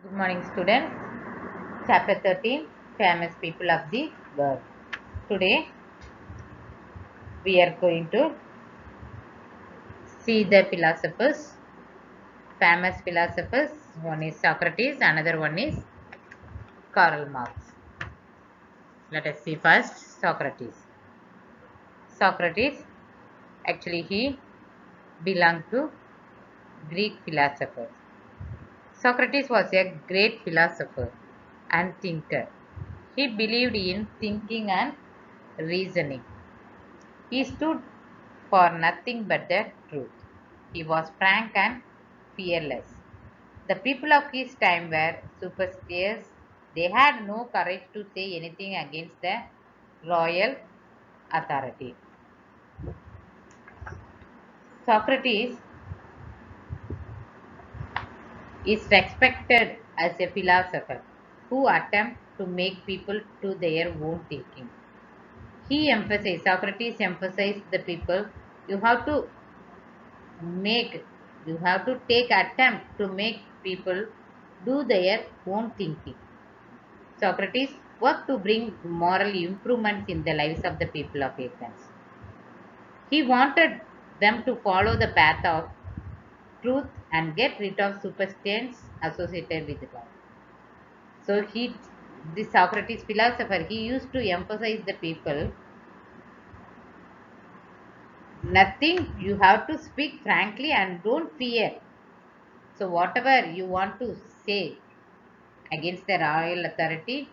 Good morning, students. Chapter 13, Famous People of the World. Today, we are going to see the philosophers, famous philosophers. One is Socrates, another one is Karl Marx. Let us see first Socrates. Socrates, actually, he belonged to Greek philosophers. Socrates was a great philosopher and thinker. He believed in thinking and reasoning. He stood for nothing but the truth. He was frank and fearless. The people of his time were superstitious. They had no courage to say anything against the royal authority. Socrates is respected as a philosopher who attempts to make people to their own thinking. Socrates emphasized the people you have to make you have to take attempt to make people do their own thinking. Socrates worked to bring moral improvements in the lives of the people of Athens. He wanted them to follow the path of truth and get rid of superstitions associated with God. So this Socrates philosopher, he used to emphasize the people nothing, you have to speak frankly and don't fear. So whatever you want to say against the royal authority.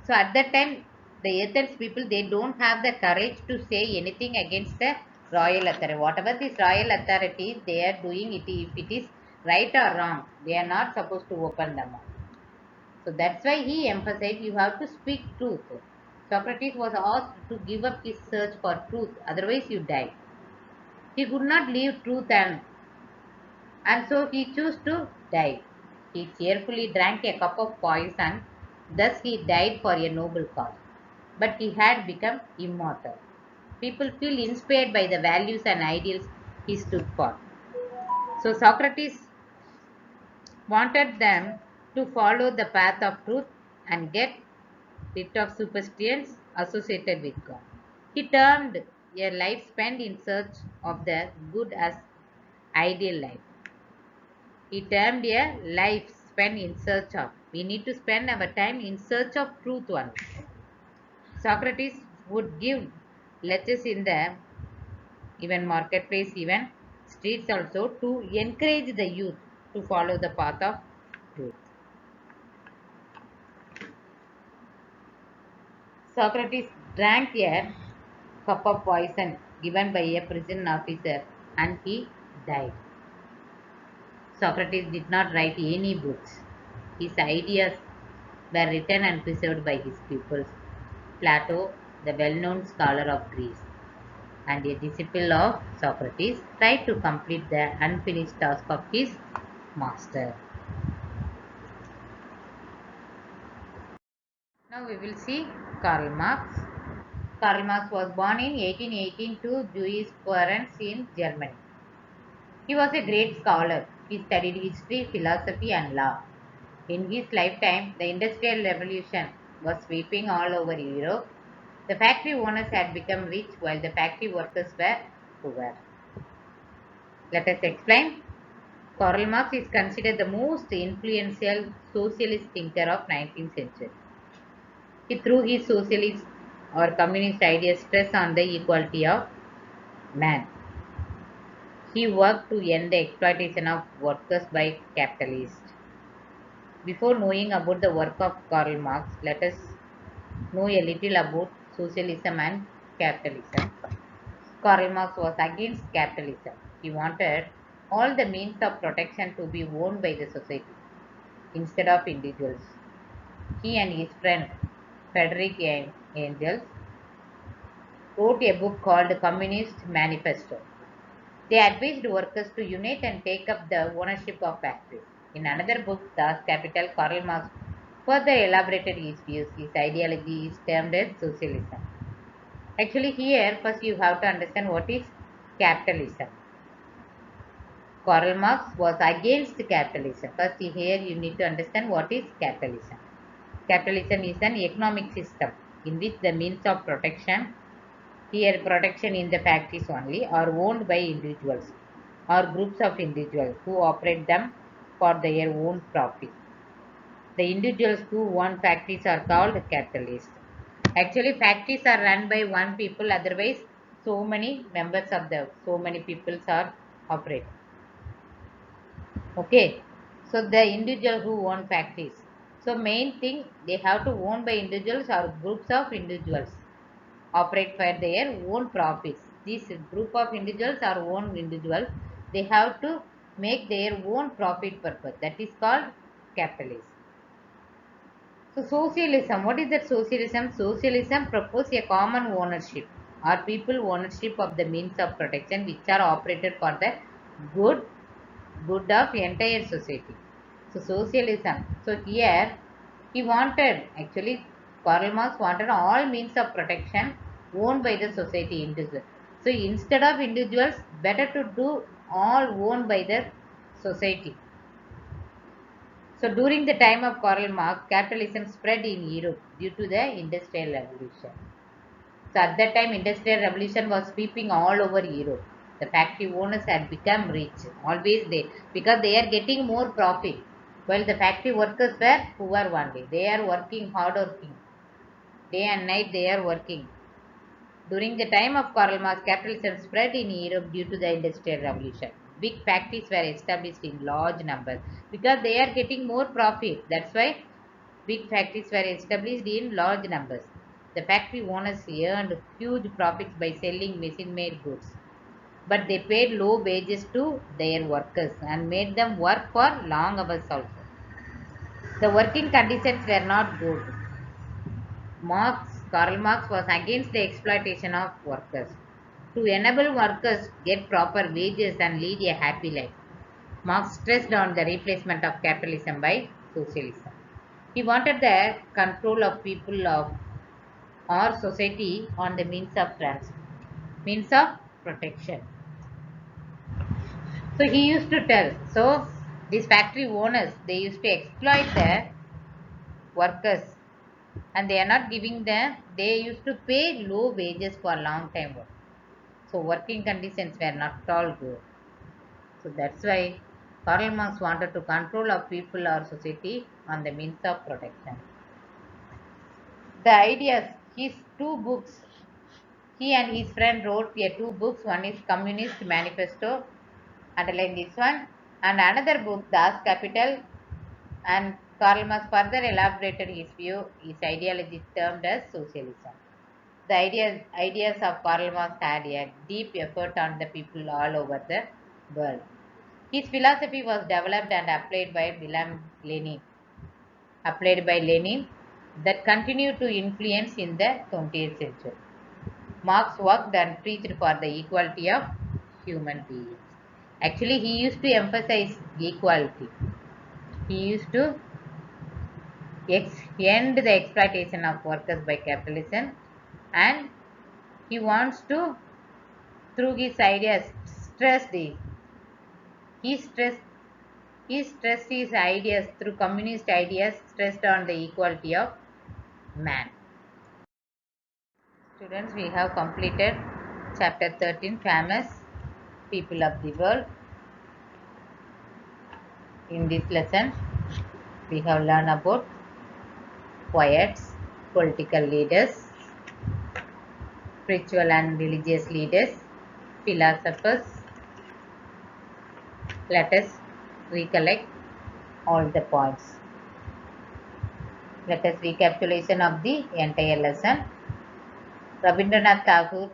So at that time, the Athens people, they don't have the courage to say anything against the royal authority. Whatever this royal authority they are doing, it if it is right or wrong, they are not supposed to open them up. So that's why he emphasized you have to speak truth. Socrates was asked to give up his search for truth, otherwise you die. He could not leave truth and so he chose to die. He cheerfully drank a cup of poison, thus he died for a noble cause. But he had become immortal. People feel inspired by the values and ideals he stood for. So Socrates wanted them to follow the path of truth and get rid of superstitions associated with God. He termed a life spent in search of the good as ideal life. He termed a life spent in search of. We need to spend our time in search of truth only. Socrates would give lectures in the even marketplace, even streets also to encourage the youth to follow the path of truth. Socrates drank a cup of poison given by a prison officer and he died. Socrates did not write any books. His ideas were written and preserved by his pupils. Plato, the well known scholar of Greece and a disciple of Socrates, tried to complete the unfinished task of his master. Now we will see Karl Marx. Karl Marx was born in 1818 to Jewish parents in Germany. He was a great scholar. He studied history, philosophy, and law. In his lifetime, the Industrial Revolution was sweeping all over Europe. The factory owners had become rich while the factory workers were poor. Let us explain. Karl Marx is considered the most influential socialist thinker of 19th century. He threw his socialist or communist ideas stress on the equality of man. He worked to end the exploitation of workers by capitalists. Before knowing about the work of Karl Marx, let us know a little about socialism and capitalism. Karl Marx was against capitalism. He wanted all the means of protection to be owned by the society instead of individuals. He and his friend Frederick Engels wrote a book called Communist Manifesto. They advised workers to unite and take up the ownership of factories. In another book, Das Kapital, Karl Marx further elaborated his views. His ideology is termed as socialism. Actually, here first you have to understand what is capitalism. Karl Marx was against capitalism. First, here you need to understand what is capitalism. Capitalism is an economic system in which the means of production, here production in the factories only, are owned by individuals or groups of individuals who operate them for their own profit. The individuals who own factories are called capitalists. Actually, factories are run by one people, otherwise, so many members of the so many peoples are operate. Okay, so the individual who own factories. So main thing they have to own by individuals or groups of individuals operate for their own profits. This group of individuals or own individuals, they have to make their own profit purpose. That is called capitalism. So socialism, what is that socialism? Socialism proposes a common ownership or people ownership of the means of protection which are operated for the good good of entire society. So socialism. So here he wanted actually Karl Marx wanted all means of protection owned by the society individual. So instead of individuals, better to do all owned by the society. So during the time of Karl Marx, capitalism spread in Europe due to the Industrial Revolution. So at that time, Industrial Revolution was sweeping all over Europe. The factory owners had become rich, always they, because they are getting more profit, while the factory workers were poor only. They are working hard working, day and night they are working. During the time of Karl Marx, capitalism spread in Europe due to the Industrial Revolution. Big factories were established in large numbers because they are getting more profit. That's why big factories were established in large numbers. The factory owners earned huge profits by selling machine made goods. But they paid low wages to their workers and made them work for long hours also. The working conditions were not good. Karl Marx was against the exploitation of workers. To enable workers get proper wages and lead a happy life, Marx stressed on the replacement of capitalism by socialism. He wanted the control of people of our society on the means of protection. So he used to tell. So these factory owners they used to exploit the workers and they are not giving them. They used to pay low wages for long time work. So working conditions were not at all good. So that's why Karl Marx wanted to control of people or society on the means of protection. The ideas, his two books, he and his friend wrote two books. One is Communist Manifesto, underline this one, and another book, Das Kapital. And Karl Marx further elaborated his view, his ideology termed as socialism. The ideas of Karl Marx had a deep effect on the people all over the world. His philosophy was developed and applied by Lenin that continued to influence in the 20th century. Marx worked and preached for the equality of human beings. Actually, he used to emphasize equality. He used to end the exploitation of workers by capitalism and he wants to, through his ideas, stress the, he stressed he stressed his ideas through communist ideas stressed on the equality of man. Students, we have completed chapter 13, famous people of the world. In this lesson, we have learned about poets, political leaders, spiritual and religious leaders, philosophers. Let us recollect all the points. Let us recapitulation of the entire lesson. Rabindranath Tagore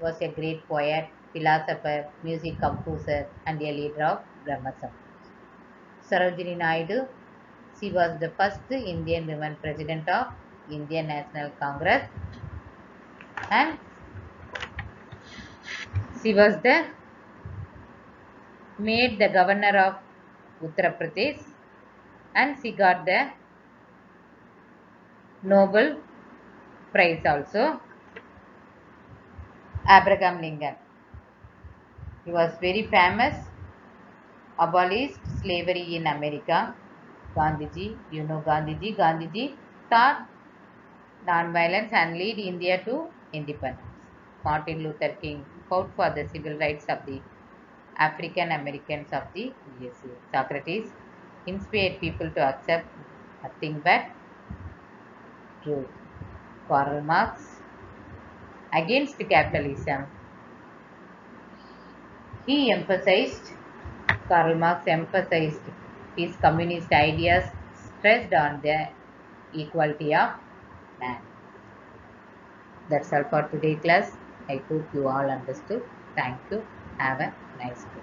was a great poet, philosopher, music composer, and a leader of Brahma Samaj. Sarojini Naidu, she was the first Indian woman president of Indian National Congress, and she was the made the governor of Uttar Pradesh, and she got the Nobel Prize also. Abraham Lincoln, he was very famous abolished slavery in America. Gandhiji, you know Gandhiji. Gandhiji taught nonviolence and lead India to independence. Martin Luther King fought for the civil rights of the African Americans of the USA. Socrates inspired people to accept nothing but truth. Karl Marx against capitalism. He emphasized, Karl Marx emphasized his communist ideas, stressed on the equality of man. That's all for today class. I hope you all understood. Thank you. Have a nice day.